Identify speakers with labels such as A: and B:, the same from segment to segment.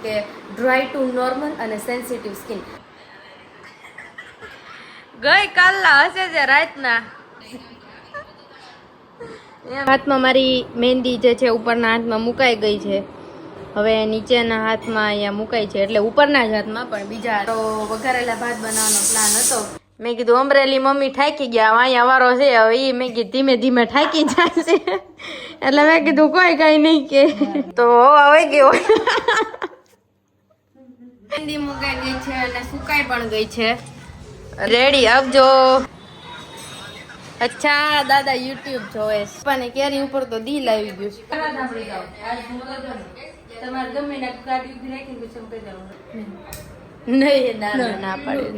A: કે dry two normal અને sensitive skin. ગઈ કાલના હશે છે રાતના. હાથમાં મારી મહેંદી જે છે ઉપરના હાથમાં મુકાઈ ગઈ છે. હવે નીચેના હાથમાં અહીંયા મુકાઈ છે, એટલે ઉપરના જ હાથમાં, પણ બીજા તો વઘારેલા ભાત બનાવવાનો પ્લાન હતો. મેં કીધું અમરેલી મમ્મી ઠાકી ગયા, અહીંયા વારો છે. હવે એ મેં કીધું ધીમે ધીમે ઠાકી જાય છે, એટલે મેં કીધું કોઈ કઈ નહીં કે તો હવે ગયો. મહેંદી મુકાઈ ગઈ છે અને સુકાઈ પણ ગઈ છે. રેડી આપજો. અચ્છા દાદા યુટ્યુબ જોવે પણ કેરી ઉપર તો દિલ આવી ગયું છે. તમારે ગમે ના ગાડી ઉભી રાખીને પછી કહી દેવાનું નહીં. ના પાડે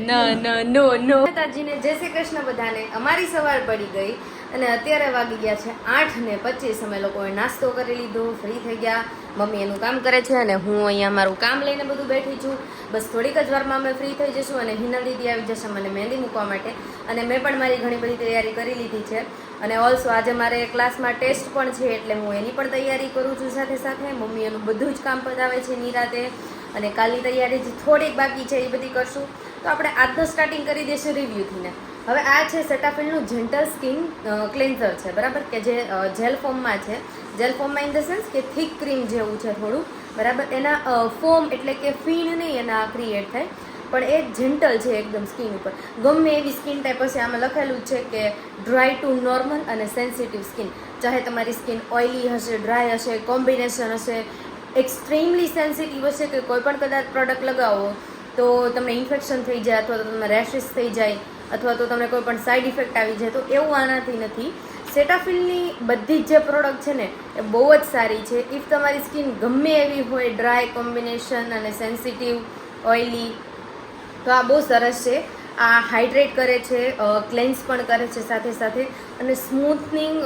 A: નો. માતાજીને જય શ્રી કૃષ્ણ બધાને. અમારી સવાર પડી ગઈ અને અત્યારે વાગી ગયા છે 8:25. અમે લોકોએ નાસ્તો કરી લીધો, ફ્રી થઈ ગયા. મમ્મી એનું કામ કરે છે અને હું અહીંયા મારું કામ લઈને બધું બેઠી છું. બસ થોડીક જ વારમાં અમે ફ્રી થઈ જશું અને હિના દીદી આવી જશે મને મહેંદી મૂકવા માટે. અને મેં પણ મારી ઘણી બધી તૈયારી કરી લીધી છે. અને ઓલ્સો આજે મારે ક્લાસમાં ટેસ્ટ પણ છે, એટલે હું એની પણ તૈયારી કરું છું સાથે સાથે. મમ્મી એનું બધું જ કામ પતાવે છે નિરાતે. અને કાલની તૈયારી જે થોડીક બાકી છે એ બધી કરશું. તો આપણે આજનો સ્ટાર્ટિંગ કરી દઈશું રિવ્યૂથી ને. હવે આ છે સેટાફિલનું જેન્ટલ સ્કિન ક્લેન્ઝર છે, બરાબર, કે જે જેલ ફોર્મમાં છે. જેલ ફોર્મમાં ઇન ધ સેન્સ કે થીક ક્રીમ જેવું છે થોડું, બરાબર. એના ફોર્મ એટલે કે ફીણ નહીં એના ક્રિએટ થાય, પણ એ જેન્ટલ છે એકદમ સ્કિન ઉપર. ગમે એવી સ્કિન ટાઈપ હશે, આમાં લખેલું છે કે ડ્રાય ટુ નોર્મલ અને સેન્સિટિવ સ્કિન. ચાહે તમારી સ્કિન ઓઇલી હશે, ડ્રાય હશે, કોમ્બિનેશન હશે, એક્સ્ટ્રીમલી સેન્સિટિવ હશે, કે કોઈ પણ કદાચ પ્રોડક્ટ લગાવો તો તમને ઇન્ફેક્શન થઈ જાય, અથવા તો તમને રેશિસ થઈ જાય, અથવા તો તમને કોઈ પણ સાઈડ ઇફેક્ટ આવી જાય, તો એવું આનાથી નથી. સેટાફિલની બધી જ જે પ્રોડક્ટ છે ને એ બહુ જ સારી છે. ઇફ તમારી સ્કિન ગમે એવી હોય, ડ્રાય, કોમ્બિનેશન અને સેન્સિટિવ, ઓઇલી, તો આ બહુ સરસ છે. આ હાઇડ્રેટ કરે છે, ક્લેન્સ પણ કરે છે સાથે સાથે, અને સ્મૂથનિંગ,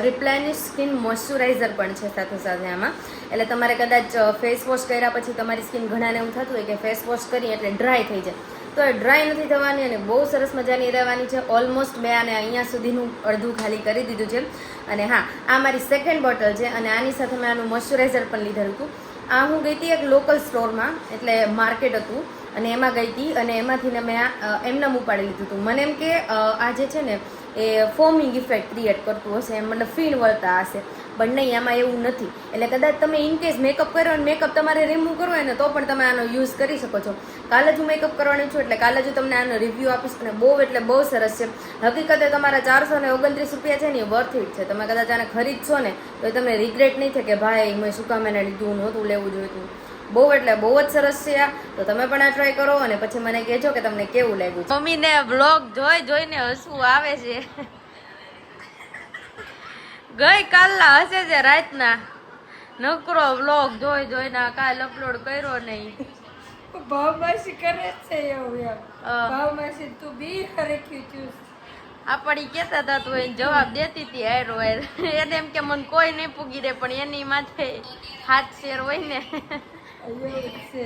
A: રિપ્લેનિશ સ્કિન મોઇશ્ચરાઇઝર પણ છે સાથે સાથે આમાં. એટલે તમારે કદાચ ફેસ વોશ કર્યા પછી તમારી સ્કિન ઘણાને એવું થતું હોય કે ફેસ વોશ કરીએ એટલે ડ્રાય થઈ જાય, તો એ ડ્રાય નથી થવાની અને બહુ સરસ મજાની રહેવાની છે. ઓલમોસ્ટ મેં આને અહીંયા સુધીનું અડધું ખાલી કરી દીધું છે. અને હા, આ મારી સેકન્ડ બોટલ છે અને આની સાથે મેં આનું મોઇશ્ચરાઇઝર પણ લીધેલું હતું. આ હું ગઈ હતી એક લોકલ સ્ટોરમાં, એટલે માર્કેટ હતું, અને એમાં ગઈ હતી અને એમાંથી ને મેં એમને ઉપાડી લીધું હતું. મને એમ કે આ જે છે ને એ ફોમિંગ ઇફેક્ટ ક્રિએટ કરતું હશે, એમ મતલબ ફીણ વળતા હશે, પણ નહીં, આમાં એવું નથી. એટલે કદાચ તમે ઇનકેસ મેકઅપ કર્યો અને મેકઅપ તમારે રિમૂવ કરવો હોય ને તો પણ તમે આનો યુઝ કરી શકો છો. કાલે જ હું મેકઅપ કરવાની છું, એટલે કાલે જ તમને આનો રિવ્યૂ આપીશ. અને બહુ એટલે બહુ સરસ છે. હકીકતે તમારા 429 રૂપિયા છે ને એ વર્થ ઇટ છે. તમે કદાચ આને ખરીદશો ને તો એ તમને રિગ્રેટ નહીં થાય કે ભાઈ મેં શું કામ એને લીધું, નહોતું લેવું જોઈતું. બહુ એટલે બહુ જ સરસ છે આ. તો તમે પણ આ ટ્રાય કરો અને પછી મને કહેજો કે તમને કેવું લાગ્યું. મમ્મીને બ્લોગ જોઈને હસવું આવે છે. ગઈ કાલના હશે છે રાતના. નકરો વ્લોગ જોઈને કાલ અપલોડ કર્યો નહીં.
B: ભાવમાસી કરે છે એવું યાર. ભાવમાસી તું બી હરખ્યું છું.
A: આપણી કેતા હતા તું એને જવાબ દેતી હતી હારો હાર. એને એમ કે મને કોઈ નહીં પૂગી દે, પણ એની માથે હાથ શેર હોય ને.
B: એવું છે.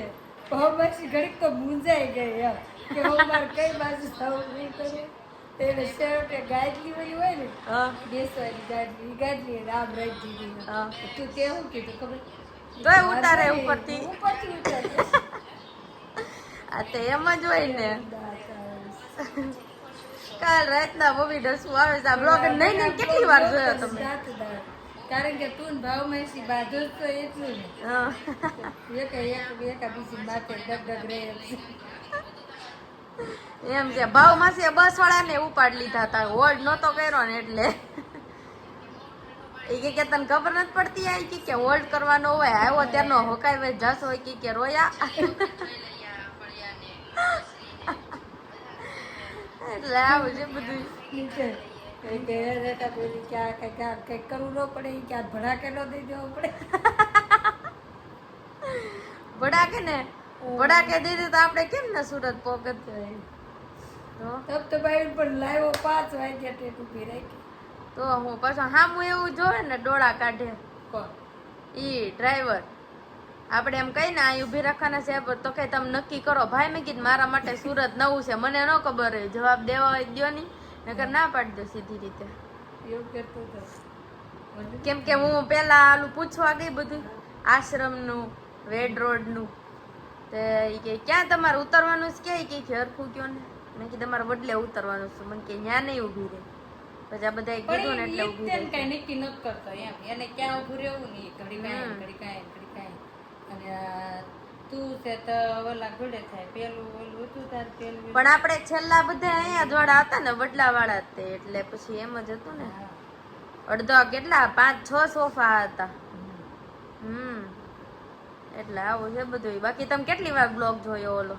B: ભાવમાસી ઘડીક તો મૂંઝાઈ ગઈ યાર કે હું મારે કઈ બાજુ જવું નહીં કરું. એને શેરટે ગાજલી વાળી હોય ને, બેસવાની ગાજલી, ગાજલી એને આમ રાખી દીધી. તું કેવું કીધું ખબર?
A: તોય ઉતારે ઉપરથી.
B: ઉપરથી ઉતારે.
A: આ તો એમ જ હોય ને. કાલ રાતના મમ્મી ડસું આવે છે. આ બ્લોગ નહીં કેટલી વાર જોયો તમે?
B: કારણ કે તું ભાવમાસી બાજુ તો એટલું ને એકા બીજી માથે ડગ રહે
A: એમ છે. ભાવ માસી બસ વાળા ને ઉપાડ લીધા હતા, હોલ્ડ નતો કર્યો ને એટલે. એ કે તને ખબર નથી પડતી આ કે હોલ્ડ કરવાનો હોય, આવ્યો ત્યારનો હોકાય વે જસ હોય કે રોયા. એટલે આવું છે બધું.
B: કઈ કરવું ન પડે, ક્યાં ભડાકે ન દઈ દેવો પડે.
A: ભડાકે ને ભડાકે દીધું તો આપણે કેમ ને સુરત પોગત.
B: તો ભાઈ પણ લાવ્યો 5 વાગ્યા ટેટ ઉભી રાખી.
A: તો હું પાછો હામું એવું જોવે ને ડોળા કાઢે ઈ ડ્રાઈવર. આપણે એમ કઈ ને અહીં ઉભી રાખવાના છે તો કઈ તમે નક્કી કરો. ભાઈ મેં કીધું મારા માટે સુરત નવું છે, મને ન ખબર હોય, જવાબ દેવા હોય દો નહીં, નકર ના પાડી દો સીધી રીતે.
B: એવું કરતો
A: કેમ કે હું પેલા આલું પૂછવા ગઈ બધું આશ્રમનું વેડ રોડનું. તે ઈ કે ક્યાં તમારે ઉતરવાનું છે કે હરખું કયો ને. મેં કીધું તમારે વડલે ઉતરવાનું છે. મને કે ન્યા નહીં ઊભી રહે. પછી આ બધાએ કીધું ને એટલે ઊભી રહી.
B: કઈ નક્કી નથી કરતો એમ એને ક્યાં ઊભું રહેવું નહીં ઘડી કાંઈ ઘડી કાંઈ અને તું છે તો ઓલા ઘોડે થાય પેલું ઓલું હતું તાર પેલું
A: પણ આપણે છેલ્લા બધા અહીંયા જ વાળા હતા ને વડલા વાળા તે એટલે પછી એમ જ હતું ને. અડધો કેટલા 5-6 સોફા હતા. એટલે આવું છે બધું. બાકી તમે કેટલી વાર બ્લોગ જોયો ઓલો?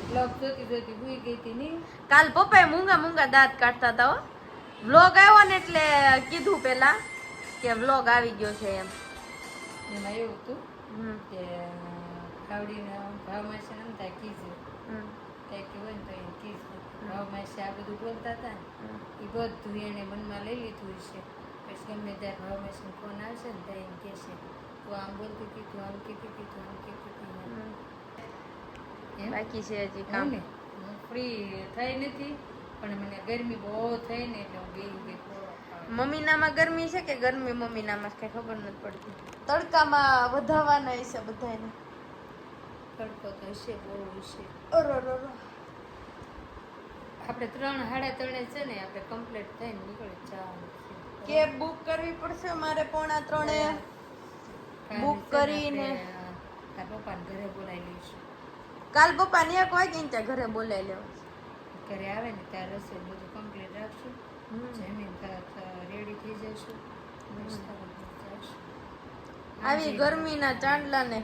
B: બ્લોગ જોતી જોતી ભૂઈ ગઈ હતી નહીં.
A: કાલ પપ્પાએ મૂંગા દાંત કાઢતા હતા હો. બ્લોગ આવ્યો ને એટલે કીધું પેલા કે બ્લોગ આવી ગયો છે એમ.
B: એમાં એવું હતું કે ખાવડીને ભાવમાં છે ને ત્યાં કીધું કંઈક હોય ને તો એને કીધું ભાવમાં છે આ બધું બોલતા હતા ને એ બધું એને મનમાં લઈ લીધું છે. પછી ગમે ત્યારે ભાવમાં છે ફોન આવશે ને ત્યાં એમ કહેશે તું આમ બોલતી હતી તું આમ કહેતી હતી તું આમ કહેતી હતી.
A: બાકી છે હજી કામ.
B: ને હું ફ્રી થઈ નથી પણ મને ગરમી બહુ થઈ ને એટલે હું બેહી ગઈ.
A: મમ્મીનામાં ગરમી છે કે ગરમી મમ્મીનામાં કઈ ખબર નથી પડતી. તડકામાં વધાવાના હશે બધાને.
B: તડકો તો હશે બહુ હશે.
A: આપણે
B: 3-3:30 છે ને આપણે કમ્પ્લીટ થઈને નીકળી જવાનું છે.
A: કેબ બુક કરવી પડશે મારે 2:45 બુક કરીને
B: તાર પપ્પાને ઘરે બોલાવી લઈશું.
A: કાલ પપ્પાને 1 વાગે ત્યાં ઘરે બોલાવી લેવા.
B: ઘરે આવે ને ત્યારે રસોઈ બધું કમ્પ્લીટ રાખશું. જમીન તરત રેડી થઈ જઈશું.
A: આવી ગરમીના ચાંદલાને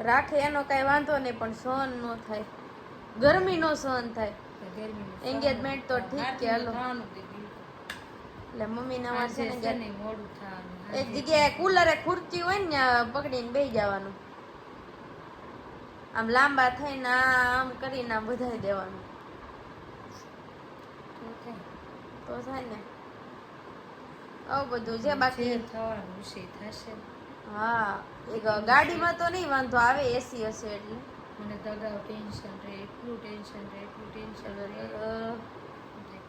A: રાખે એનો કઈ વાંધો નહીં પણ સહન ન થાય. ગરમી નો સહન થાય. એન્ગેજમેન્ટ તો ઠીક કે હાલો. એટલે મમ્મીના માટે છે ને
B: મોડું થવાનું.
A: એક જગ્યાએ કુલરે ખુરચી હોય ને ત્યાં પકડીને બેસી જવાનું. આમ લાંબા થઈને આમ કરીને આમ વધારી દેવાનું તો થાય ને. આવું બધું છે બાકી
B: થવાનું છે થશે.
A: હા એક ગાડીમાં તો નહીં વાંધો આવે એસી હશે એટલે.
B: મને તો અગાઉ ટેન્શન રહે એટલું ટેન્શન રહે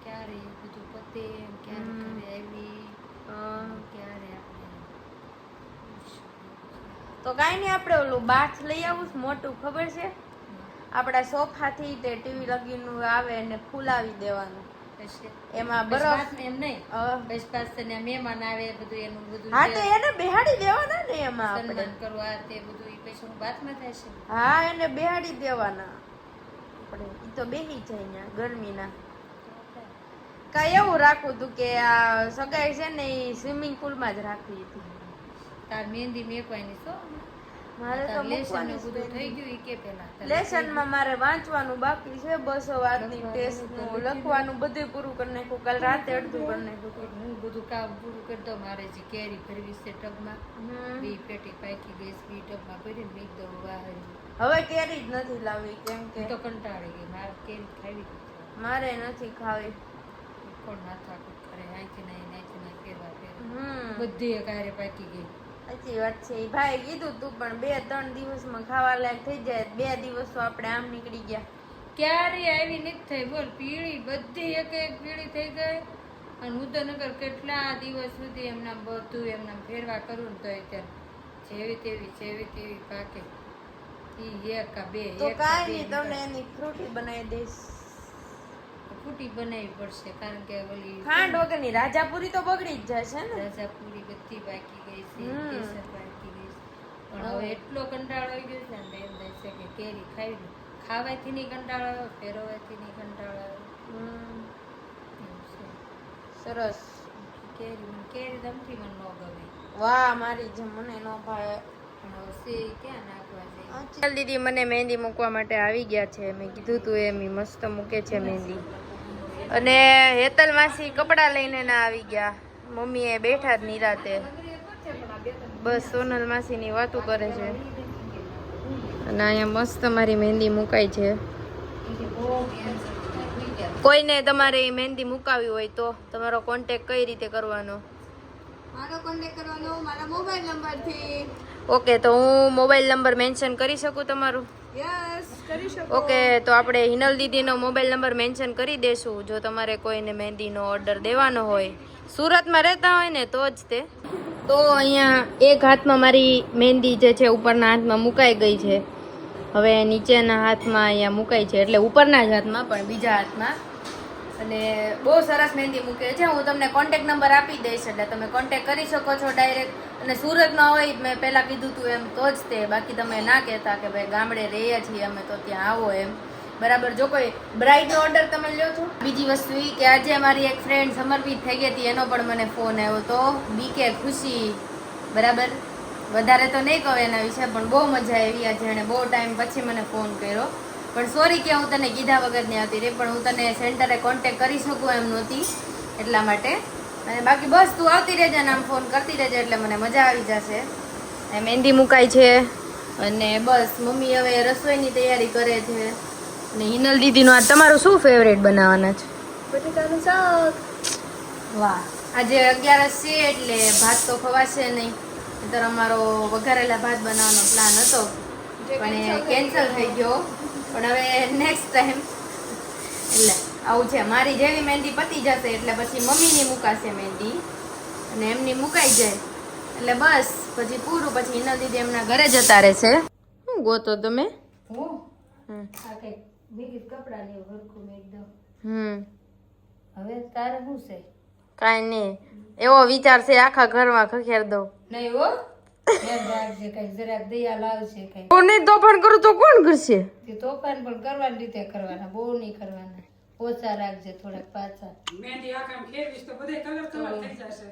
B: ક્યારે બધું પતે ક્યારે ઘરે આવી ક્યારે આપણે.
A: તો કાંઈ નહીં આપણે ઓલું બાથ લઈ આવું મોટું ખબર છે આપણા સોફાથી તે ટીવી લગીનું આવે ને ફૂલાવી દેવાનું. એમાં બરફ
B: એમ નહીં બસ પાસે ને મહેમાન આવે બધું એનું બધું
A: હા તો એને બેહાડી દેવાના ને એમાં આપણે
B: સન્માન કરવા તે બધું ઈ પછી હું બાથમાં થાય છે.
A: હા એને બેહાડી દેવાના આપણે. ઈ તો બેહી જાય ને ગરમીના. કાંઈ એવું રાખવું હતું કે આ સગાઈ છે ને એ સ્વિમિંગ પુલમાં જ રાખવી હતી.
B: તાર મહેંદી મેકવાની છો
A: મારે તો મૂકવાનું
B: બધું થઈ ગયું ઈ કે પેલા
A: લેસનમાં મારે વાંચવાનું બાકી છે 200 વાતની ટેસ્ટનું લખવાનું બધું પૂરું કરી નાખ્યું. કાલ રાતે અડધું કરી નાખ્યું.
B: હું બધું કામ પૂરું કરી દઉં. મારે જે કેરી ભરવી છે ટબમાં 2 પેટી પાકી ગઈ 2 ટબમાં ભરીને મૂકી દઉં વાહરી.
A: હવે કેરી જ નથી લાવવી કેમ કે
B: તો કંટાળી ગઈ મારે કેરી ખાવી
A: મારે નથી ખાવી.
B: કોણ નાથા કરે અહીંથી નહીં ફેરવા બધી એકારે પાકી ગઈ.
A: સાચી વાત છે. ભાઈ કીધું તું પણ 2-3 દિવસમાં ખાવા લાયક થઈ જાય. 2 દિવસ તો આપણે આમ નીકળી ગયા.
B: ક્યારે આવી નથી થઈ બોલ. પીળી બધી એક પીળી થઈ ગઈ. અને હું તો નગર કેટલા દિવસ સુધી એમના બધું એમના ફેરવા કરું ને તો જેવી તેવી પાકે. ઈ એક કા બે
A: તો કાંઈ નહીં તમને એની ફ્રૂટી બનાવી દઈશ.
B: ફૂટી બનાવવી પડશે કારણ કે ઓલી
A: ખાંડ વગરની રાજાપુરી તો બગડી જ જશે ને.
B: રાજાપુરી બધી બાકી ગઈ છે કેસર બાકી ગઈ છે. પણ હવે એટલો કંટાળો આવી ગયો છે ને એમ થાય છે કે કેરી ખાવાથી નહીં કંટાળો આવ્યો ફેરવાથી નહીં કંટાળો આવ્યો.
A: સરસ.
B: કેરી દમથી મને ન ગમે.
A: વાહ મારી જેમ મને ન ભાવે.
B: પણ હવે સે ક્યાં નાખવા જાય.
A: ચાલ દીદી મને મહેંદી મૂકવા માટે આવી ગયા છે. મેં કીધું તું એમ મસ્ત મૂકે છે મહેંદી. અને હેતલ માસી કપડાં લઈને ના આવી ગયા. મમ્મીએ બેઠા જ નિરાતે બસ સોનલ માસીની વાતો કરે છે. અને અહીંયા મસ્ત મારી મહેંદી મુકાઈ છે. કોઈને તમારે મહેંદી મુકાવી હોય તો તમારો કોન્ટેક્ટ કઈ રીતે કરવાનો?
B: મારો કોન્ટેક્ટ કરવાનો મારા મોબાઈલ નંબરથી.
A: ઓકે તો હું મોબાઈલ નંબર મેન્શન કરી શકું તમારું?
B: યસ કરી શકો.
A: ઓકે તો આપણે હિનલ દીદીનો મોબાઈલ નંબર મેન્શન કરી દેશું. જો તમારે કોઈને મહેંદીનો ઓર્ડર દેવાનો હોય સુરતમાં રહેતા હોય ને તો જ તે તો અહીંયા એક હાથમાં મારી મહેંદી જે છે ઉપરના હાથમાં મુકાઈ ગઈ છે. હવે નીચેના હાથમાં અહીંયા મુકાઈ છે, એટલે ઉપરના જ હાથમાં પણ બીજા હાથમાં. અને બહુ સરસ મહેંદી મૂકે છે. હું તમને કોન્ટેક્ટ નંબર આપી દઈશ, એટલે તમે કોન્ટેક્ટ કરી શકો છો ડાયરેક્ટ. અને સુરતમાં હોય, મેં પહેલાં કીધું તું એમ તો જ તે, બાકી તમે ના કહેતા કે ભાઈ ગામડે રહીએ છીએ અમે તો ત્યાં આવો એમ. બરાબર. જો કોઈ બ્રાઇડનો ઓર્ડર તમે લ્યો છો. બીજી વસ્તુ એ કે આજે મારી એક ફ્રેન્ડ સમર્પિત થઈ ગઈ હતી, એનો પણ મને ફોન આવ્યો હતો. બીકે ખુશી. બરાબર. વધારે તો નહીં કહું એના વિશે, પણ બહુ મજા આવી. આજે એણે બહુ ટાઈમ પછી મને ફોન કર્યો. પણ સોરી કે હું તને કીધા વગર નહીં આવતી રહી, પણ હું તને સેન્ટરે કોન્ટેક્ટ કરી શકું એમ નહોતી, એટલા માટે. અને બાકી બસ તું આવતી રહેજે ને આમ ફોન કરતી રહેજે, એટલે મને મજા આવી જશે. મહેંદી મુકાઈ છે અને બસ મમ્મી હવે રસોઈની તૈયારી કરે છે. અને હિનલ દીદીનું આ તમારું શું ફેવરેટ બનાવવાના છે?
B: બટેટાનું શાક.
A: વાહ. આજે 11 છે એટલે ભાત તો ખવાશે નહીં, નહીંતર અમારો વઘારેલા ભાત બનાવવાનો પ્લાન હતો, પણ એ કેન્સલ થઈ ગયો. પણ હવે નેક્સ્ટ ટાઈમ એટલે આવું છે. મારી જેવી મહેંદી પતી જશે એટલે પછી મમ્મીની મુકાશે મહેંદી, અને એમની મુકાઈ જાય એટલે બસ પછી પૂરું. પછી હિનલ દીદી એમના ઘરે જતા રહેશે. શું ગોતો તમે?
B: હું આ કઈ ભેગી કપડા ને હરખું એકદમ. હવે તારે શું છે?
A: કાંઈ નહીં, એવો વિચાર છે આખા ઘરમાં ખખેર દઉં.
B: નહીં હો, ધ્યાન રાખજે, કઈ જરાક દયા લાવશે કઈ.
A: હું નહીં તોફાન કરું તો કોણ કરશે?
B: તે તોફાન પણ કરવાની રીતે કરવાના, બહુ નહીં કરવાના. ઓછા રાખજે, થોડાક પાછા.
C: મહેંદી આખામ ફેરવીશ તો બધે કલર કલર થઈ જશે.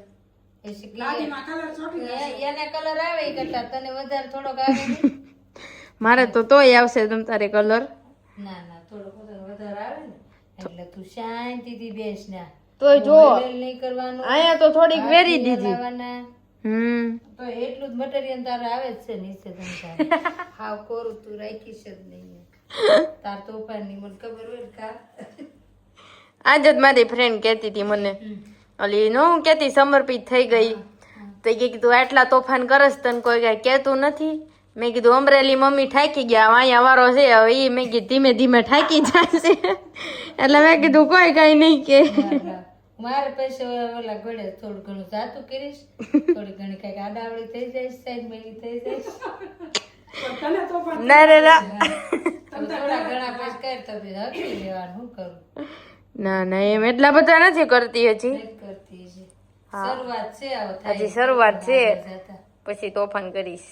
B: એ
C: લાલીમાં કલર ચોટી જશે.
B: એને કલર આવે ઈ કરતા તને વધારે થોડોક આવે નહીં?
A: મારે તો તોય આવશે તમ તારે કલર.
B: ના ના, થોડોક વધારે આવે ને એટલે તું શાંતિથી બેસ ના.
A: તોય જો
B: નહીં કરવાનું.
A: અહીંયા તો થોડીક વેરી દીધી.
B: લાવવાના. તો એટલું જ મટીરિયલ તારે આવે જ છે નીચે. તને હાવ કોરું તું રાખીશ જ નહીં. તાર તોફાનની મને ખબર હોય ને કા.
A: આજ જ મારી ફ્રેન્ડ કહેતી હતી મને, ઓલી નો હું કહેતી સમર્પિત થઈ ગઈ, તો કે કીધું આટલા તોફાન કરસ તને કોઈ કાંઈ કહેતું નથી. મેં કીધું અમરેલી મમ્મી ઠાકી ગયા, અહીંયા વારો છે હવે ઈ. મેં કીધું ધીમે ધીમે ઠાકી જશે, એટલે મેં કીધું કોઈ કાંઈ નહીં કે.
B: મારે પછી ઓલા ઘોડે થોડું ઘણું જાતું કરીશ, થોડી ઘણી કઈક આડાવડી થઈ જાય, સાઈડ મેલી થઈ જાય.
C: તને તો પણ
A: ના રે ના
B: થોડા ઘણા પછી કઈ તો હકી લેવાનું. શું કરું?
A: ના ના, એમ એટલા બધા નથી કરતી હજી.
B: નથી કરતી છે, શરૂઆત છે. હવે થાય
A: હજી શરૂઆત છે,
B: જતા.
A: પછી તોફાન કરીશ.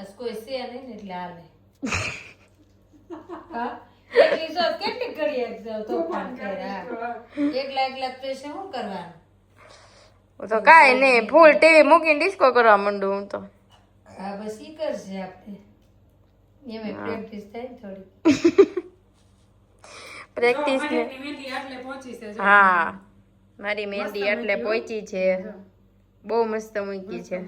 B: બસ કોઈ છે નહીં ને એટલે હાલે. હા, એટલી શોધ કેટલી કરી શકશો તોફાન કર્યા? એકલા એકલા તો શું કરવાનું?
A: તો કાંઈ નહીં, ફૂલ ટીવી મૂકીને ડિસ્કો કરવા માંડું હું તો.
B: હા, બસ ઈ કરશે આપણે. એમાં પ્રેક્ટિસ થાય ને થોડી.
A: પ્રેક્ટિસ ને.
C: મહેંદી આટલે પહોંચી છે.
A: હા, મારી મહેંદી એટલે પહોંચી છે. બહુ મસ્ત મૂકી છે.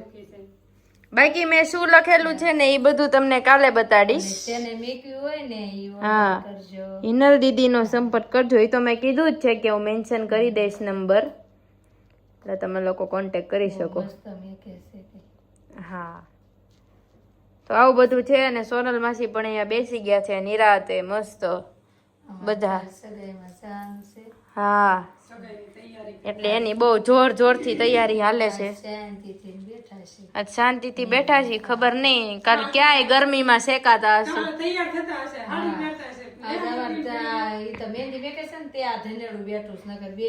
A: બાકી મેં શું લખેલું છે ને એ બધું તમને કાલે બતાડીશ.
B: તેને મેક્યું હોય ને ઈ
A: હા,
B: કરજો.
A: હિનલ દીદીનો સંપર્ક કરજો. એ તો મેં કીધું જ છે કે હું મેન્શન કરી દઈશ નંબર, એટલે તમે લોકો કોન્ટેક્ટ કરી શકો.
B: મસ્ત મેકે છે તે.
A: હા, તો આવું બધું છે. અને સોનલ માસી પણ અહીંયા બેસી ગયા છે નિરાતે મસ્ત બધા.
B: સગાઈમાં સાંજ છે.
A: હા, એટલે એની બહુ જોર જોરથી તૈયારી હાલે છે.
B: શાંતિથી બેઠા છે.
A: આજ શાંતિથી બેઠા છીએ. ખબર નહીં કાલ ક્યાંય ગરમીમાં શેકાતા હશે.
C: તૈયાર થતા હશે, હાડી પહેરતા હશે.
B: આ ઈ તો મહેંદી મેકે છે ને તે આ ધનેડું બેઠું છે, નકર બે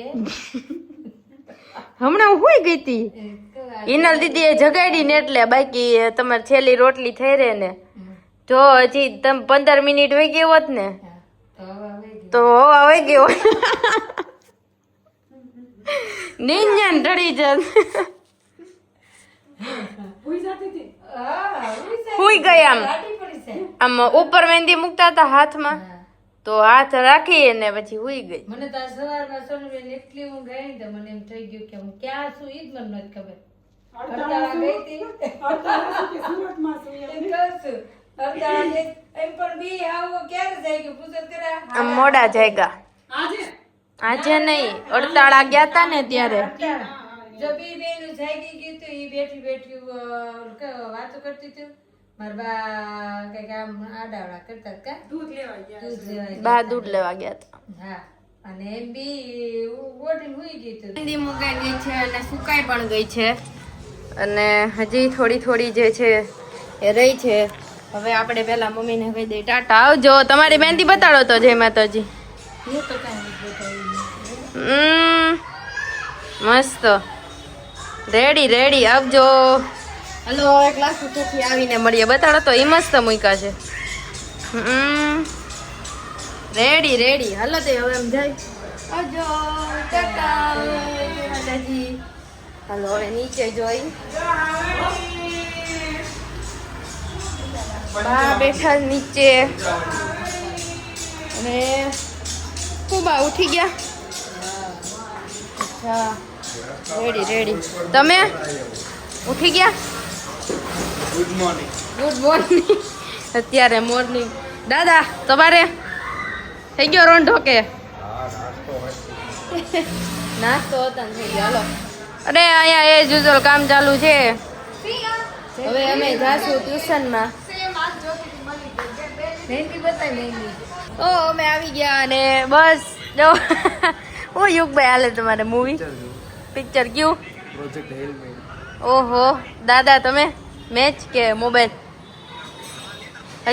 A: હમણાં હું હોઈ ગઈ હતી. હિનલ દીદી એ જગાડી ને એટલે, બાકી તમારે છેલ્લી રોટલી થઈ રહે ને. જો હજી તમે 15 મિનિટ વહી ગઈ હોત ને
B: તો હવે
A: તો હવે ગયો નિંજન ઢળી જત.
C: હુઈ જાતી હતી.
A: હુઈ ગઈ આમ.
B: ગાડી પડી છે.
A: આમ ઉપર મહેંદી મૂકતા હતા હાથમાં, તો હાથ રાખી અને પછી હુઈ ગઈ.
B: મને તો આ સવારમાં સોનુબેન એટલી ઊંઘ આવી ને તો મને એમ થઈ ગયું કે હું ક્યાં છું ઈ જ મને નથી ખબર. અડતાળા ગઈ હતી.
C: અડતાળા કે સુરતમાં છું એમ.
B: એમ કહું છું. અડતાળા ગઈ. એમ પણ બી આવો ક્યારે જાય ગયું પૂછત કરા.
A: આમ મોડા જાયગા.
C: આજે
A: આજે નહીં, અડતાળા ગયા તા ને ત્યારે.
B: જો બી બેનું જાગી ગયું તું ઈ બેઠી બેઠી વાતો કરતી હતી. મારા બા કઈક આમ આડાવડા કરતા હતા કા?
C: દૂધ લેવા ગયા.
B: દૂધ લેવા ગયા.
A: બા દૂધ લેવા ગયા હતા.
B: હા, અને એમ બી ગોઠીને હુઈ ગઈ તો
A: મહેંદી મુકાઈ ગઈ છે અને સુકાઈ પણ ગઈ છે અને હજી થોડી થોડી જે છે એ રહી છે. હવે આપણે પેલા મમ્મીને કહી દઈએ ટાટા આવજો. તમારી મહેંદી બતાડો તો જય માતાજી.
B: હું તો કાંઈ નથી બતાવી.
A: મસ્ત રેડી રેડી આવજો. હલો એક લાખ સુખી આવીને મળીએ. બતાડો તો ઈ મસ્ત મૂક્યા છે. રેડી રેડી હાલો તે હવે એમ જાય આવજો ટાટા માતાજી. હાલો હવે નીચે જોઈ બા બેઠા નીચે અને બા ઉઠી ગયા. અચ્છા રેડી રેડી. તમે ઉઠી ગયા? Good morning. અત્યારે મોર્નિંગ. દાદા તમારે થઈ ગયો રોંઢો કે નાસ્તો હતા ને થઈ ગયો? હાલો અરે અહીંયા એ યુઝ્યુઅલ કામ ચાલુ છે. હવે અમે જાશું ટ્યુશનમાં.
B: મહેંદી બતાવી મહેંદી.
A: ઓ અમે આવી ગયા અને બસ જો ઓ યુગભાઈ હાલે તમારે મૂવી પિક્ચર કયું? ઓહો દાદા તમે મેચ કે મોબાઈલ?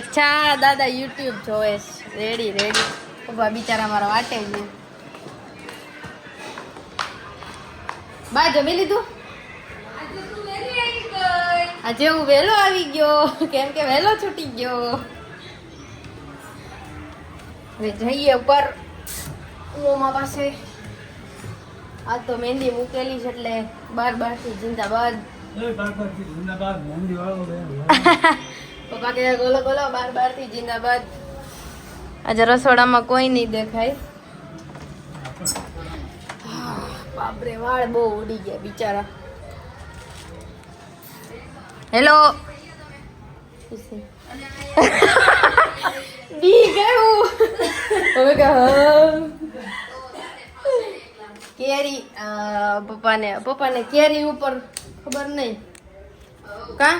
A: અચ્છા દાદા યુટ્યુબ જોવે. Ready ready. ઉભા બિચારા મારા વાટે છે. બા જમી લીધું? આજે હું વહેલો આવી ગયો કેમ કે વહેલો છૂટી ગયો. હવે જઈએ ઉપર ઉમા પાસે. આ તો મહેંદી મૂકેલી છે એટલે બાર થી જિંદાબાદ. પપ્પા કે ગોલો ગોલો બાર થી જિંદાબાદ. આજે રસોડામાં કોઈ નહીં દેખાય. બાપરે વાળ બહુ ઉડી ગયા બિચારા. હેલો ડી ગયું. હવે કે કેરી પપ્પાને કેરી ઉપર ખબર નહીં કા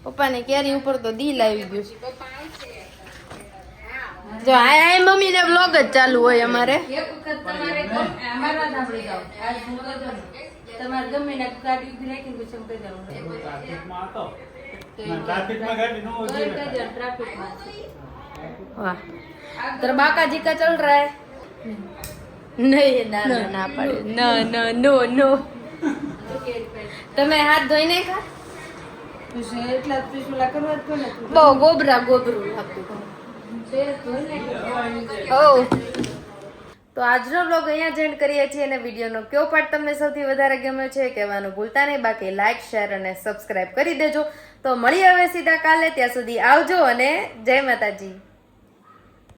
A: પપ્પાને કેરી ઉપર તો દિલ આવી ગયું. જો આ મમ્મી ને બ્લોગ જ ચાલુ હોય અમારે.
B: એક વખત તમારે અમારા સાંભળી જાઓ. આજ હું તો જો તમારે ગમે ને ગાડી ઉભી રાખીને પછી એમ કહી દેવાનું. ટ્રાફિકમાં
A: વાહ तेरा बाकाजी का चल रहा है? नहीं ना ना ना पड़े ना ना नो नो. તમે હાથ ધોઈ નહીં ખા?
B: એટલા પીસુલા કરવા જ પડે.
A: બહુ ગોબરું લાગતું. તો આજનો બ્લોગ અહીંયા જ એન્ડ કરીએ છીએ અને વિડીયોનો કયો પાર્ટ તમને સૌથી વધારે ગમ્યો છે કહેવાનું ભૂલતા નહીં. બાકી લાઈક શેર અને સબસ્ક્રાઇબ કરી દેજો. તો મળીએ હવે સીધા કાલે. ત્યાં સુધી આવજો અને જય માતાજી.